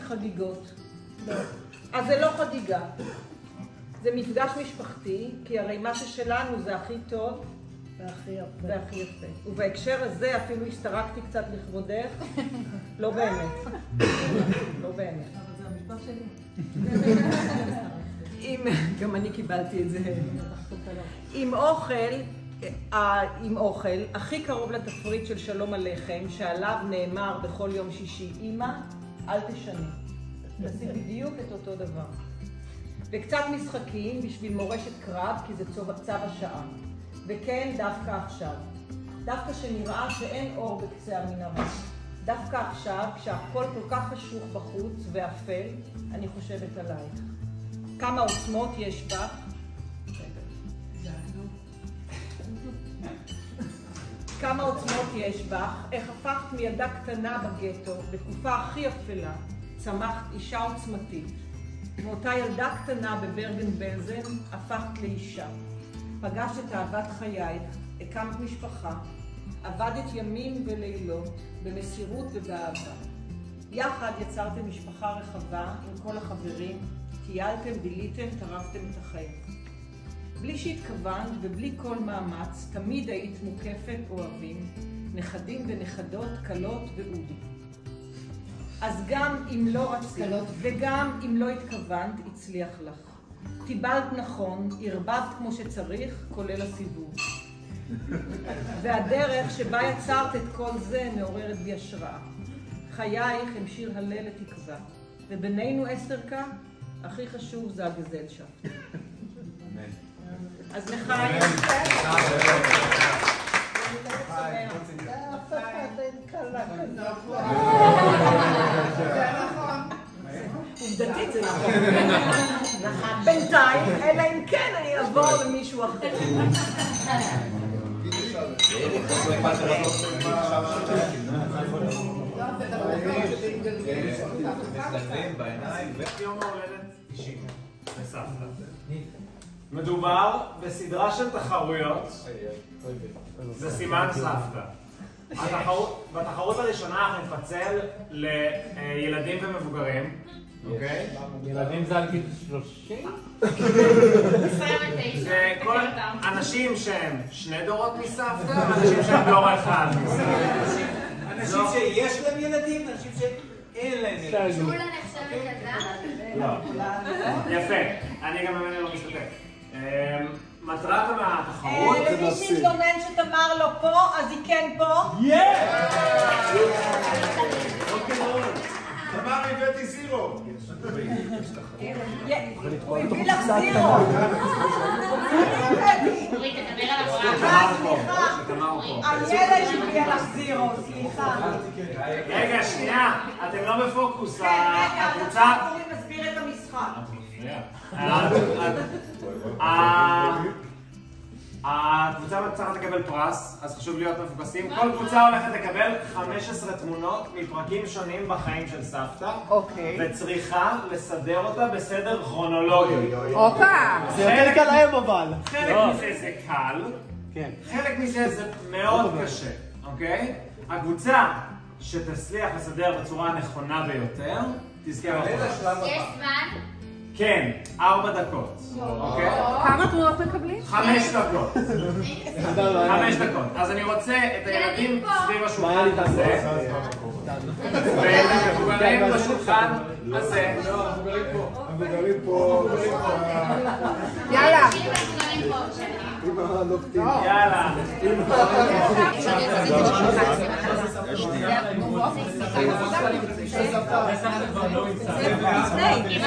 חגיגות. אז זה לא חגיגה. זה מפגש משפחתי, כי הרי מה ששלנו זה הכי טוב והכי יפה. ובהקשר הזה אפילו הסתרקתי קצת לכבודך. לא באמת. לא באמת. אבל זה המשפט שלי. גם אני קיבלתי את זה. עם אוכל, הכי קרוב לתפריט של שלום הלחם, שעליו נאמר בכל יום שישי, אמא, אל תשני. תעשי בדיוק את אותו דבר. וקצת משחקים בשביל מורשת קרב, כי זה צו השעה. וכן, דווקא עכשיו. דווקא שנראה שאין אור בקצה המנהרה. דווקא עכשיו, כשהכל כל כך חשוך בחוץ ואפל, אני חושבת עלייך. כמה עוצמות יש בה. כמה עוצמות יש בך, איך הפכת מילדה קטנה בגטו, בתקופה הכי אפלה, צמחת אישה עוצמתית. מאותה ילדה קטנה בברגן בלזן, הפכת לאישה. פגשת את אהבת חייך, הקמת משפחה, עבדת ימים ולילות, במסירות ובאהבה. יחד יצרתם משפחה רחבה עם כל החברים, טיילתם, ביליתם, טרפתם את החיים. בלי שהתכוונת ובלי כל מאמץ, תמיד היית מוקפת אוהבים, נכדים ונכדות, קלות ואודי. אז גם אם לא רצית וגם אם לא התכוונת, הצליח לך. טיבלת נכון, הרבבת כמו שצריך, כולל הסיבוב. והדרך שבה יצרת את כל זה מעוררת בי השראה. חייך הם שיר הלל לתקווה, ובינינו אסתרקה, הכי חשוב זה הגזלשפט. אז לחיים. עובדתית זה נכון. בינתיים, אלא אם כן אני אעבור למישהו אחר. יום ההולדת 90 לסבתא. מדובר בסדרה של תחרויות, זה סימן סבתא. בתחרות הראשונה אנחנו נפצל לילדים ומבוגרים, אוקיי? ילדים זה על גיל 30? זה כל אנשים שהם 2 דורות מסבתא, ואנשים שהם דור אחד מסבתא. אנשים שיש להם ילדים, אנשים שאין להם ילדים. שולה נחשבת ילדה? לא. יפה, אני גם ממני לא משתתף. מטרת התחרות... למי שהתלונן שתמר לא פה, אז היא כן פה. תמר הבאתי זירו. הוא הביא לך זירו. אורית, תדבר על הברכה. הילד הביא לך זירו, סליחה. רגע, שנייה, אתם לא בפוקוס. כן, רגע, עכשיו קוראים מסביר את המשחק. הקבוצה צריכה לקבל פרס, אז חשוב להיות מפוקסים. כל קבוצה הולכת לקבל 15 תמונות מפרקים שונים בחיים של סבתא, וצריכה לסדר אותה בסדר כרונולוגי. זה יותר קל להם אבל. חלק מזה זה קל, חלק מזה זה מאוד קשה, אוקיי? הקבוצה שתצליח לסדר בצורה הנכונה ביותר, תזכה בפרס. יש זמן? כן, 4 דקות, אוקיי? כמה תמונות מקבלים? 5 דקות. 5 דקות. אז אני רוצה את הילדים סביב השולחן הזה. ואת המבוגרים בשולחן הזה. המבוגרים פה. יאללה. יאללה. אם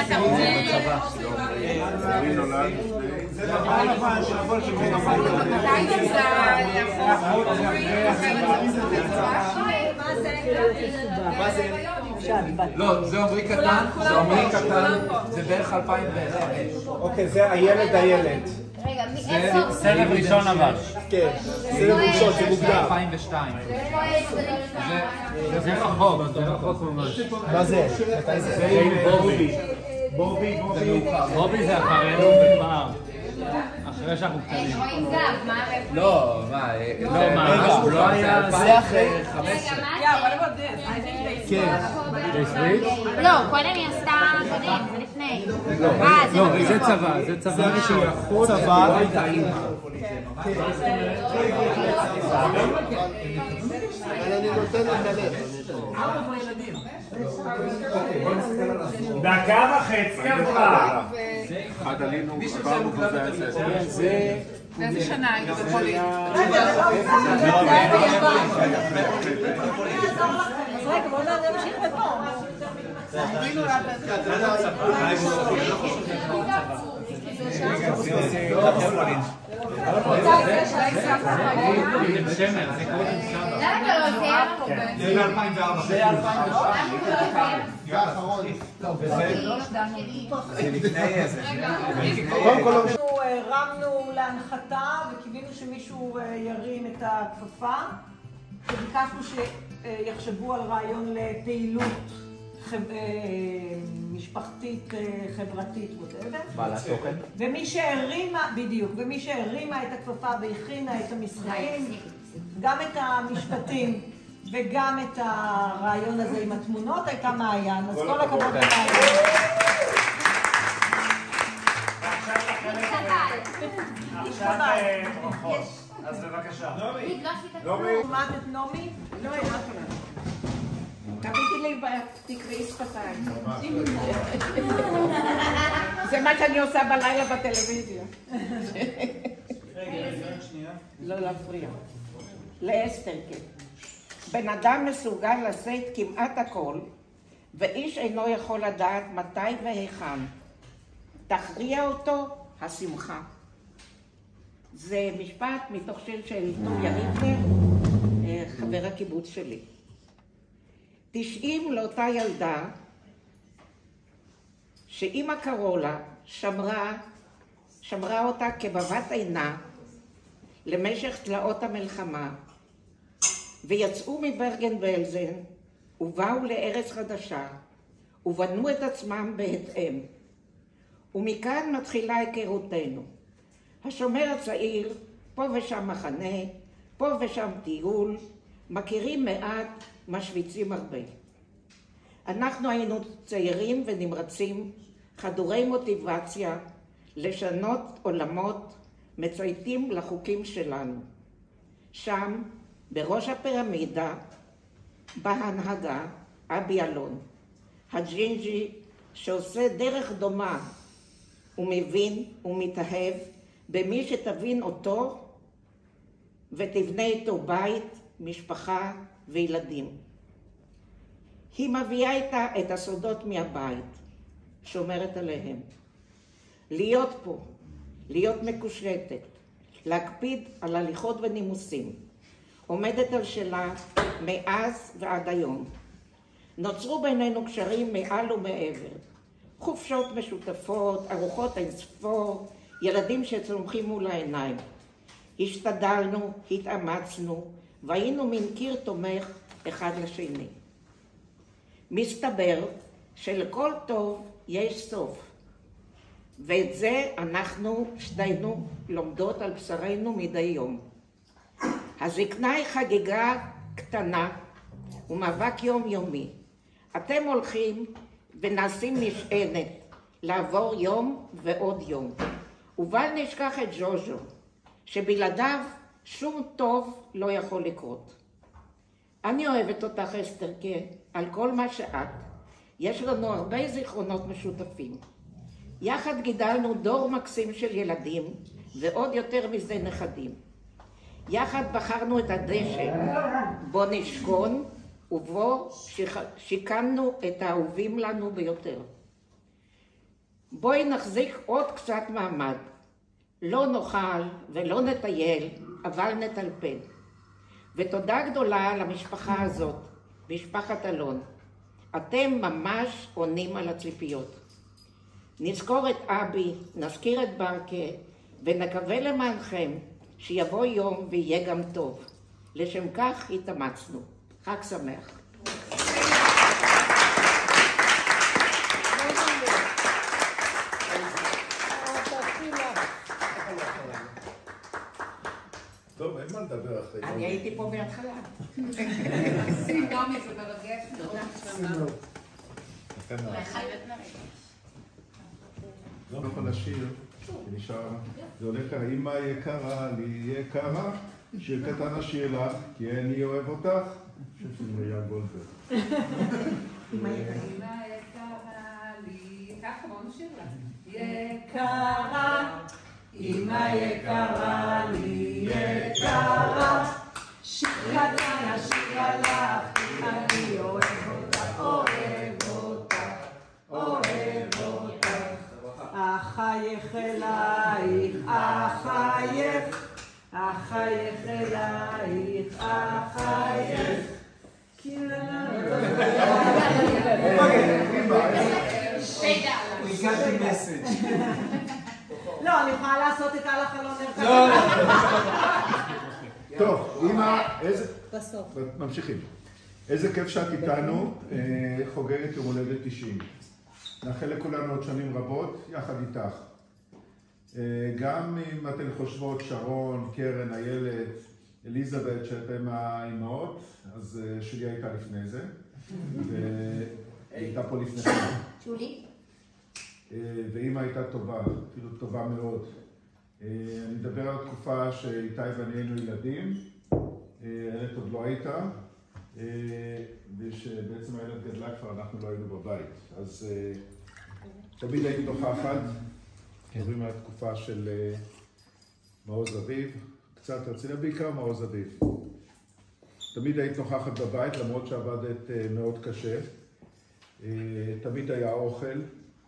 אתה רוצה... זה לבן לבן של הכל של מי נפל. מה זה? לא, זה עומרי קטן, זה בערך 2005. אוקיי, זה הילד. רגע, זה סבב ראשון אבל. כן, סבב ראשון שמוגדר. 2002. זה רחוק, ממש. מה זה? זה עם בובי. בובי זה אחרינו בפעם. אחרי שאנחנו קטנים. רואים גב, מה? לא, מה? לא, לא היה... זה אחרי 15. כן. לא, קודם היא עשתה קודם, זה לפני. לא, זה צבא, זה צבא. זה שהוא יכול... צבא. לא הייתה אימא. אני נותן לדלב. דקה וחצי עברה. אחד עלינו, עברנו זה... באיזה שנה היית בכל עיר? אז רגע, בואו נמשיך לפה. למה אתה לא עוזר? זה ב-2004. זה 2004. זה לפני איזה. אנחנו הרמנו להנחתה וקיווינו שמישהו ירים את הכפפה וביקשנו שיחשבו על רעיון לפעילות משפחתית, חברתית, בעלת תוכן. ומי שהרימה את הכפפה והכינה את המשחקים, גם את המשפטים וגם את הרעיון הזה עם התמונות הייתה מעיין, אז כל הכבוד למעיין. עכשיו ברכות, אז בבקשה. נעומת את נעמי? לא, אין אף אחד. תביאי לי תקראי שפתיים. זה מה שאני עושה בלילה בטלוויזיה. לא להפריע. לאסתר, כן. בן אדם מסוגל לשאת כמעט הכל, ואיש אינו יכול לדעת מתי והיכן. תכריע אותו השמחה. זה משפט מתוך שיר של טוביה ריבנר, חבר הקיבוץ שלי. 90 לאותה ילדה שאמא קרולה שמרה אותה כבבת עינה למשך תלאות המלחמה, ויצאו מברגן בלזן ובאו לארץ חדשה ובנו את עצמם בהתאם. ומכאן מתחילה היכרותנו. השומר הצעיר, פה ושם מחנה, פה ושם טיול, מכירים מעט, משוויצים הרבה. אנחנו היינו צעירים ונמרצים, חדורי מוטיבציה, לשנות עולמות, מצייתים לחוקים שלנו. שם, בראש הפירמידה, בהנהגה, אבי אלון, הג'ינג'י שעושה דרך דומה, ומבין ומתאהב במי שתבין אותו ותבנה איתו בית, משפחה וילדים. היא מביאה איתה את הסודות מהבית, שומרת עליהם. להיות פה, להיות מקושטת, להקפיד על הליכות ונימוסים. עומדת על שלה מאז ועד היום. נוצרו בינינו קשרים מעל ומעבר. חופשות משותפות, ארוחות אינספור, ילדים שצומחים מול העיניים. השתדלנו, התאמצנו, והיינו מין קיר תומך אחד לשני. מסתבר שלכל טוב יש סוף, ואת זה אנחנו שתינו לומדות על בשרנו מדי יום. הזקנה היא חגיגה קטנה ומאבק יומיומי. אתם הולכים ונעשים משענת לעבור יום ועוד יום. ובל נשכח את ג'וז'ו, שבלעדיו שום טוב לא יכול לקרות. אני אוהבת אותך אסתרקה על כל מה שאת. יש לנו הרבה זיכרונות משותפים. יחד גידלנו דור מקסים של ילדים, ועוד יותר מזה נכדים. יחד בחרנו את הדשא, בו נשכון, ובו שיקמנו את האהובים לנו ביותר. בואי נחזיק עוד קצת מעמד. לא נאכל ולא נטייל, אבל נטלפל. ותודה גדולה למשפחה הזאת, משפחת אלון. אתם ממש עונים על הציפיות. נזכור את אבי, נזכיר את ברקה, ונקווה למענכם שיבוא יום ויהיה גם טוב. לשם כך התאמצנו. חג שמח. אני הייתי פה בהתחלה. נעמי, זה מרגש. לא יכול לשיר, נשאר, זה הולך ככה, אמא יקרה לי יקרה, שיר קטן השיר לך, כי אני אוהב אותך. אני חושב שזה היה גולדברג. אמא יקרה לי, ככה בואו נשאיר לה. יקרה, אמא יקרה לי יקרה, שיר קטן השיר לך, אני אוהב אותך, אוהב אותך, אוהב אותך. אחייך אלייך, אחייך, אחייך אלייך, אחייך. לא, אני יכולה לעשות את על החלון ערכה. טוב, אמא, איזה... בסוף. ממשיכים. איזה כיף שאת איתנו, חוגגת יום הולדת 90. נאחל לכולנו עוד שנים רבות, יחד איתך. גם אם אתן חושבות, שרון, קרן, איילת, אליזבת, שאתן האימהות, אז שלי הייתה לפני זה, והיא הייתה פה לפני זה. שולי? ואימא הייתה טובה, אפילו טובה מאוד. אני מדבר על תקופה שאיתי ואני היינו ילדים, הילד עוד לא הייתה, ושבעצם הילד גדלה כבר, אנחנו לא היינו בבית. אז תמיד הייתי נוכחת, מדברים על התקופה של מעוז אביב, קצת רצינה, בעיקר מעוז אביב. תמיד היית נוכחת בבית, למרות שעבדת מאוד קשה. תמיד היה אוכל,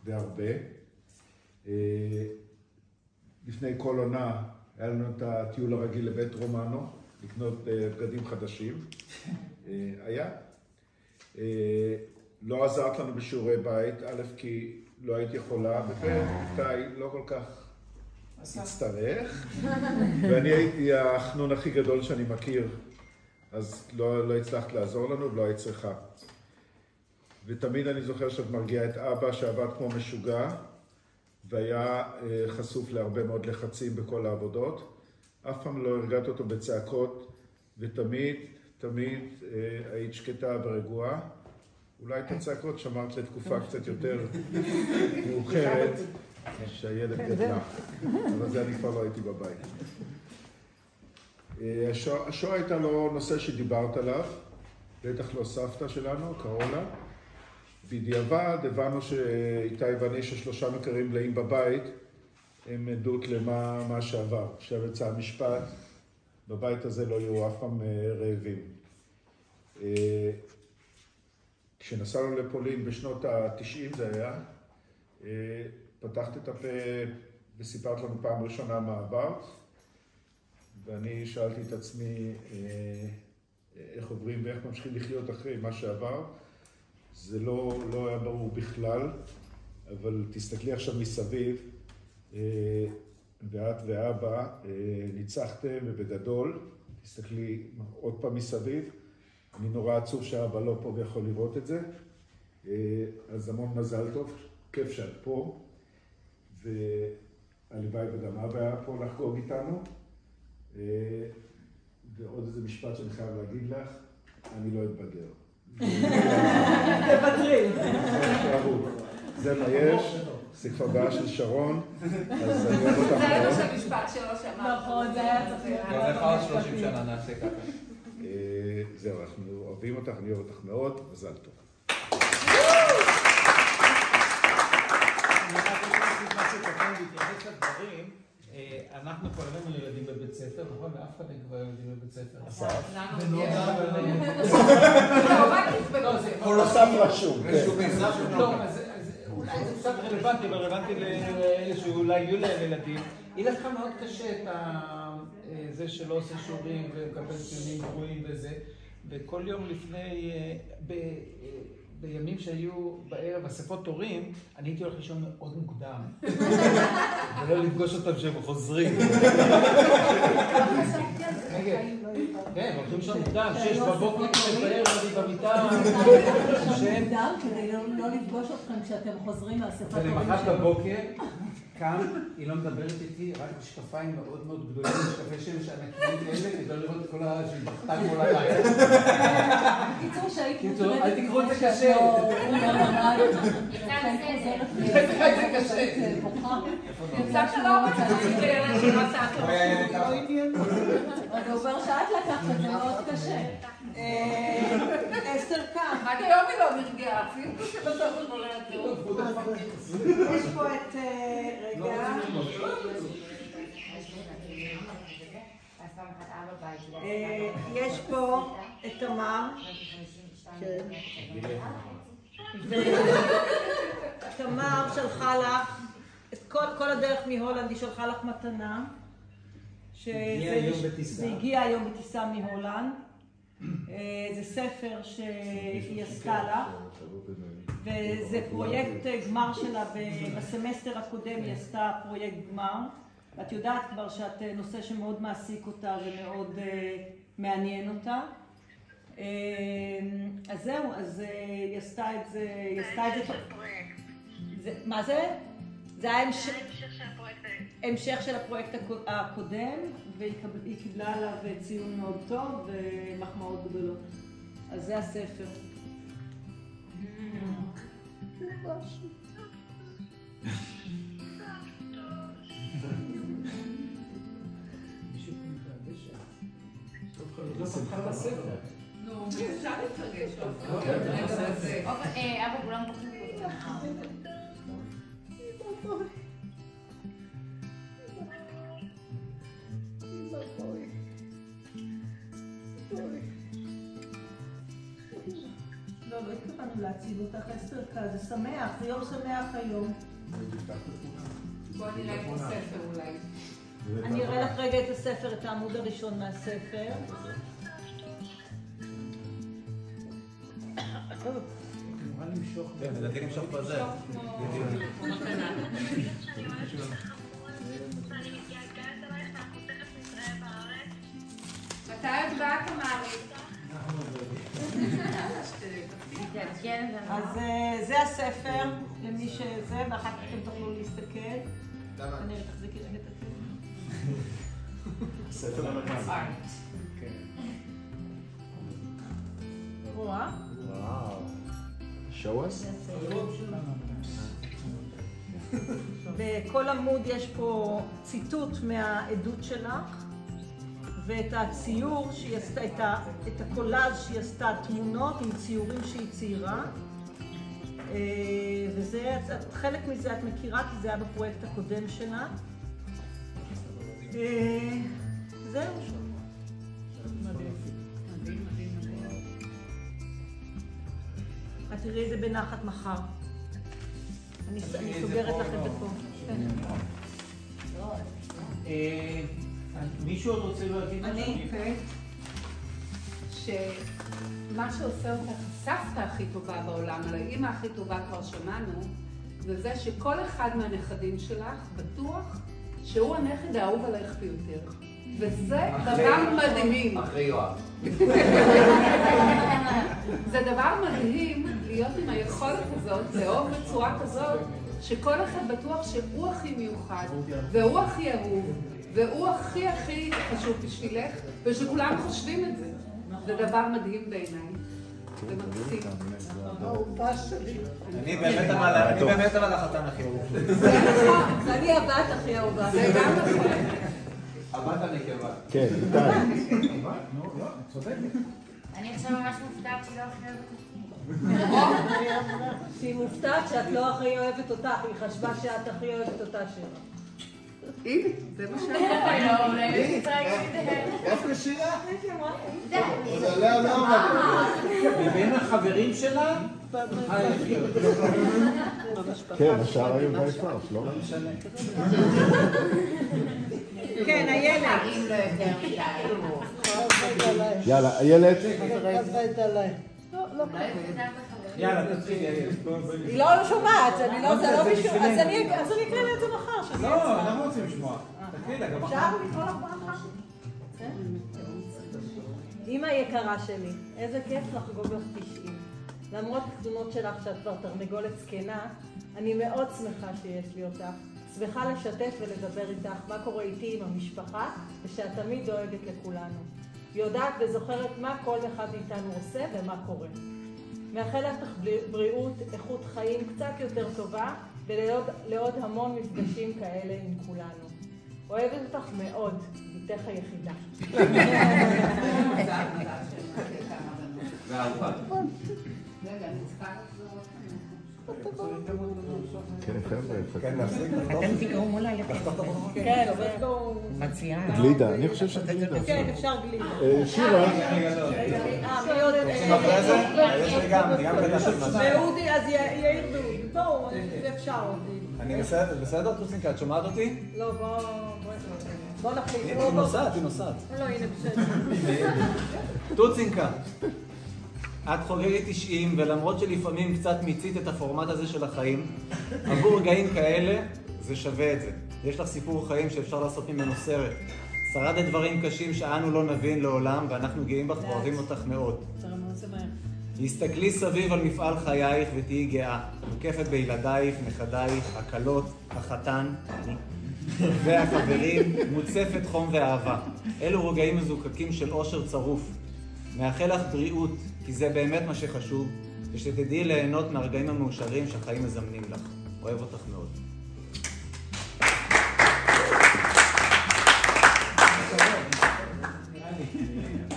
והרבה. לפני כל עונה היה לנו את הטיול הרגיל לבית רומנו, לקנות בגדים חדשים. היה. לא עזרת לנו בשיעורי בית, א' כי לא היית יכולה, וב' איתי לא כל כך הצטרך, ואני הייתי החנון הכי גדול שאני מכיר, אז לא הצלחת לעזור לנו ולא היית צריכה. ותמיד אני זוכר שאת מרגיעה את אבא שעבד כמו משוגע, והיה חשוף להרבה מאוד לחצים בכל העבודות. אף פעם לא הרגעת אותו בצעקות, ותמיד היית שקטה ורגועה. אולי את הצעקות שמרת לתקופה קצת יותר מאוחרת, שהילד גדלה. אבל זה אני כבר לא הייתי בבית. השואה הייתה לא נושא שדיברת עליו, בטח לא סבתא שלנו, קרולה. בדיעבד הבנו שאיתי ואני ששלושה מכרים מלאים בבית, הם עדות למה שעבר. עכשיו יצא המשפט, בבית הזה לא יהיו אף פעם רעבים. כשנסענו לפולין בשנות ה-90 זה היה, פתחת את הפה וסיפרת לנו פעם ראשונה מה עברת, ואני שאלתי את עצמי איך עוברים ואיך ממשיכים לחיות אחרי מה שעבר. זה לא היה ברור בכלל, אבל תסתכלי עכשיו מסביב, ואת ואבא ניצחתם ובגדול, תסתכלי עוד פעם מסביב, אני נורא עצוב שאבא לא פה ויכול לראות את זה, אז המון מזל טוב, כיף שאת פה, והלוואי וגם אבא היה פה לחגוג איתנו, ועוד איזה משפט שאני חייב להגיד לך, אני לא אתבגר. תוותרי. זה מה יש, זה כבר בעיה של שרון, אז אני אוהב אותך מאוד. זה היה של משפט שלא שמעת. נכון, זה היה צריך להיות. גם לך עוד 30 שנה נעשה ככה. זהו, אנחנו אוהבים אותך, אני אוהב אותך מאוד, מזל טוב. אנחנו כבר הבאנו ילדים בבית ספר, נכון? ואף אחד אין כבר ילדים בבית ספר. אסף? כל אסף רשום. לא, אז אולי זה קצת רלוונטי, אבל רלוונטי לאלה שאולי יהיו להם ילדים. היא לקחה מאוד קשה את זה שלא עושה שיעורים ומקבל ציונים גרועים וזה, וכל יום לפני, בימים שהיו בערב אספות הורים, אני הייתי הולך לישון מאוד מוקדם, ולא לפגוש אותם שהם חוזרים. כן, הולכים לישון מוקדם, 6 בבוקר, בערב, אני במיטה, מוקדם כדי לא לפגוש אתכם כשאתם חוזרים מאספת הורים. ולמחרת בבוקר, קם, היא לא מדברת איתי, רק משקפיים מאוד מאוד גדולים, משקפי שמש ענקיים כאלה, כדי לראות את כל שהיא בכתה כל הלילה. קיצור שהייתי אל תקראו את זה קשה. זה קשה. יצאת לא רוצה לילד שלא עשה טוב. אז הוא אומר שאת לקחת את זה מאוד קשה. אסתר קם. רק היום היא לא נרגעה, אפילו שבסוף הוא לא ידעו. יש פה את... רגע. יש פה את תמר. תמר שלחה לך, כל הדרך מהולנד היא שלחה לך מתנה. זה הגיע היום בטיסה מהולנד. זה ספר שהיא עשתה לך, וזה פרויקט גמר שלה, בסמסטר הקודם היא עשתה פרויקט גמר. את יודעת כבר שאת נושא שמאוד מעסיק אותה ומאוד מעניין אותה. אז זהו, אז היא עשתה את זה, מה זה? זה היה המשך של הפרויקט הקודם, והיא קיבלה עליו ציון מאוד טוב ומחמאות גדולות. אז זה הספר. לא פתחה את הספר. נו, אפשר להתרגש. אבא, כולם פוחדים. לא התכוונו להציב אותך, אסתר, זה שמח, זה יום שמח היום. בוא נראה את הספר אולי. אני אראה לך רגע את הספר, את העמוד הראשון מהספר. כן, לדעתי נמשוך בזה. מתי את באה כמעריך? אז זה הספר, למי שזה, ואחר כך אתם תוכלו להסתכל. אני תחזיקי רגע את הטלפון. הספר המקום. רואה? וואו. show us? בכל עמוד יש פה ציטוט מהעדות שלך, ואת הציור שהיא עשתה, את הקולאז' שהיא עשתה, תמונות עם ציורים שהיא ציירה. וזה, חלק מזה את מכירה, כי זה היה בפרויקט הקודם שלה. זהו. את תראי את זה בנחת מחר. אני סוגרת לך את זה פה. מישהו עוד רוצה להגיד משהו? אני, שמה שעושה אותך הסבתא הכי טובה בעולם, על האמא הכי טובה כבר שמענו, זה זה שכל אחד מהנכדים שלך בטוח שהוא הנכד האהוב עליך ביותר. וזה דבר מדהים. אחרי יואב. זה דבר מדהים להיות עם היכולת הזאת, לאהוב בצורה כזאת, שכל אחד בטוח שהוא הכי מיוחד, והוא הכי אהוב, והוא הכי הכי חשוב בשבילך, ושכולם חושבים את זה. זה דבר מדהים בעיניי. זה מקסים. האהובה שלי. אני באמת אבל החתן הכי אהוב. זה נכון. אני הבת הכי אהובה. זה גם נכון. הבת הנקבה. כן, איתי. לא, צודקת. אני עכשיו ממש מופתעת שהיא לא הכי אוהבת אותי. שהיא מופתעת שאת לא הכי אוהבת אותך, היא חשבה שאת הכי אוהבת אותה שלה. הנה, זה מה שאני איפה שירה? די. זה עליה לא עמד. מבין החברים שלה? כן, השאר היו ביפרש, לא? כן, איילת. יאללה, איילת. יאללה, תתחילי, איילת. היא לא שומעת, אז אני אקרא לה את זה מחר. לא, אנחנו רוצים לשמוע. תקריא לה, גם מחר. אפשר לקרוא לך ברכה? אמא יקרה שלי, איזה כיף לחגוג לך 90. למרות התלונות שלך שאת כבר תרנגולת זקנה, אני מאוד שמחה שיש לי אותך. שמחה לשתף ולדבר איתך מה קורה איתי עם המשפחה, ושאת תמיד דואגת לכולנו. יודעת וזוכרת מה כל אחד מאיתנו עושה ומה קורה. מאחלת לך בריאות, איכות חיים קצת יותר טובה, ולעוד המון מפגשים כאלה עם כולנו. אוהבת אותך מאוד, ביתך היחידה. כן, חבר'ה, אתם תקראו מולה לחתוך. כן, מציעה. גלידה, אני חושב שגלידה. כן, אפשר גלידה. שירה. מי עוד? אחרי זה? יש לי גם גלידה של משהו. ואודי, אז יאיר ואודי. בואו, אפשר אודי. אני בסדר, טוצינקה, את שומעת אותי? לא, בוא נחליט. היא נוסעת. לא, הנה בסדר. טוצינקה, את חוגגת 90, ולמרות שלפעמים קצת מיצית את הפורמט הזה של החיים, עבור רגעים כאלה זה שווה את זה. יש לך סיפור חיים שאפשר לעשות ממנו סרט. שרדת דברים קשים שאנו לא נבין לעולם, ואנחנו גאים בך ואוהבים אותך מאוד. הסתכלי סביב על מפעל חייך ותהי גאה. מוקפת בילדייך, נכדייך, הקלות, החתן, והחברים, מוצפת חום ואהבה. אלו רגעים מזוקקים של אושר צרוף. מאחל לך בריאות, כי זה באמת מה שחשוב, ושתדעי ליהנות מהרגעים המאושרים שהחיים מזמנים לך. אוהב אותך מאוד.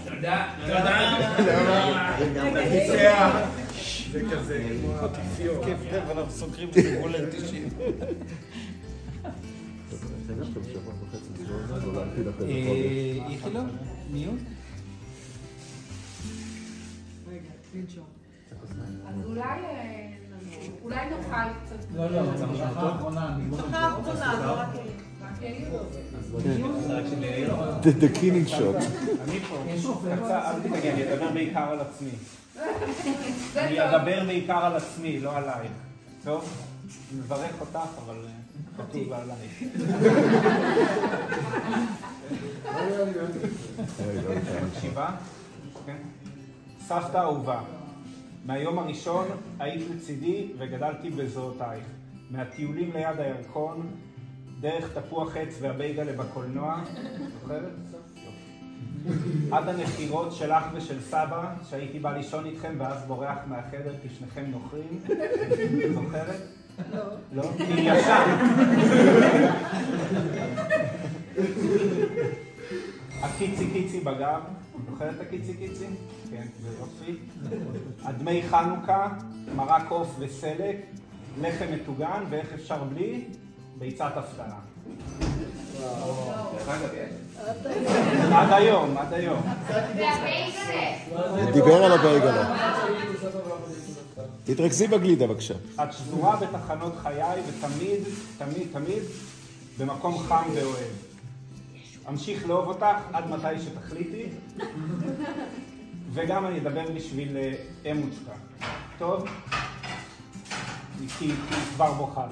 תודה. זה כזה, כיף לב, אנחנו סוגרים את זה מול 90. איכילו? מיון? אז אולי נאכל קצת. לא, זה משפחה האחרונה. The killing shot. אני פה, אל תתגן, אני אדבר בעיקר על עצמי. אני אדבר בעיקר על עצמי, לא עלייך. טוב? אני מברך אותך, אבל כתוב עלייך. מקשיבה? סבתא אהובה, מהיום הראשון היית לצידי וגדלתי בזרועותייך. מהטיולים ליד הירקון, דרך תפוח עץ והבייגלה בקולנוע, זוכרת? עד הנחירות שלך ושל סבא, שהייתי בא לישון איתכם ואז בורח מהחדר כי שניכם נוחרים, זוכרת? לא. לא? כי ישן. הקיצי קיצי בגב, זוכרת הקיצי קיצי? כן, זה יופי. הדמי חנוכה, מרק עוף וסלק, לחם מטוגן, ואיך אפשר בלי? ביצת הפתעה. עד היום. דיבר על הבייגלה. תתרכזי בגלידה בבקשה. את שזורה בתחנות חיי ותמיד במקום חם ואוהב. אמשיך לאהוב אותך עד מתי שתחליטי, וגם אני אדבר בשביל אמוצ'קה. טוב? כי כבר בוכה.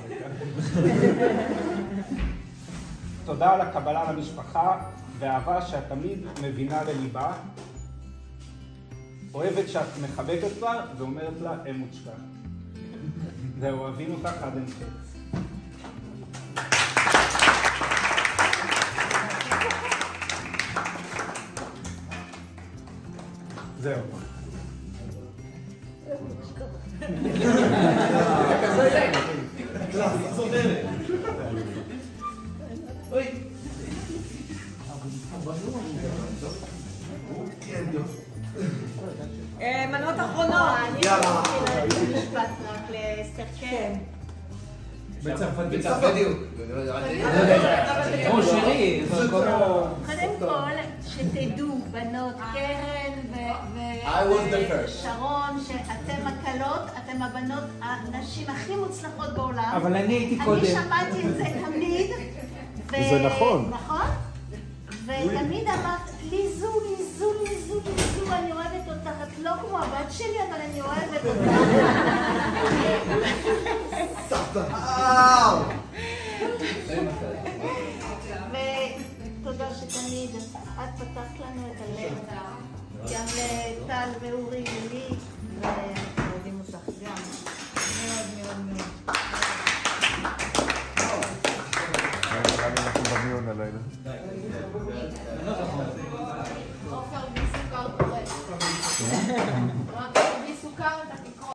תודה על הקבלה למשפחה והאהבה שאת תמיד מבינה לליבה. אוהבת שאת מחבקת לה ואומרת לה אמוצ'קה. ואוהבים אותך עד אין קץ. זהו. מנות אחרונות. יאללה. משפט רק לאסתר. כן. בצרפתית. או שירי. קודם כל, שתדעו, בנות קרן ושרון, שאתם הקלות, אתם הבנות, הנשים הכי מוצלחות בעולם. אבל אני הייתי קודם. אני שמעתי את זה תמיד. זה נכון. נכון? ותמיד אמרת, ליזו, אני אוהבת אותך. את לא כמו הבת שלי, אבל אני אוהבת אותך. סבתא. ותודה שתמיד את פתחת לנו את הלב. גם לטל ואורי ולי, ואנחנו יודעים במיון הלילה. עופר בלי סוכר טורף.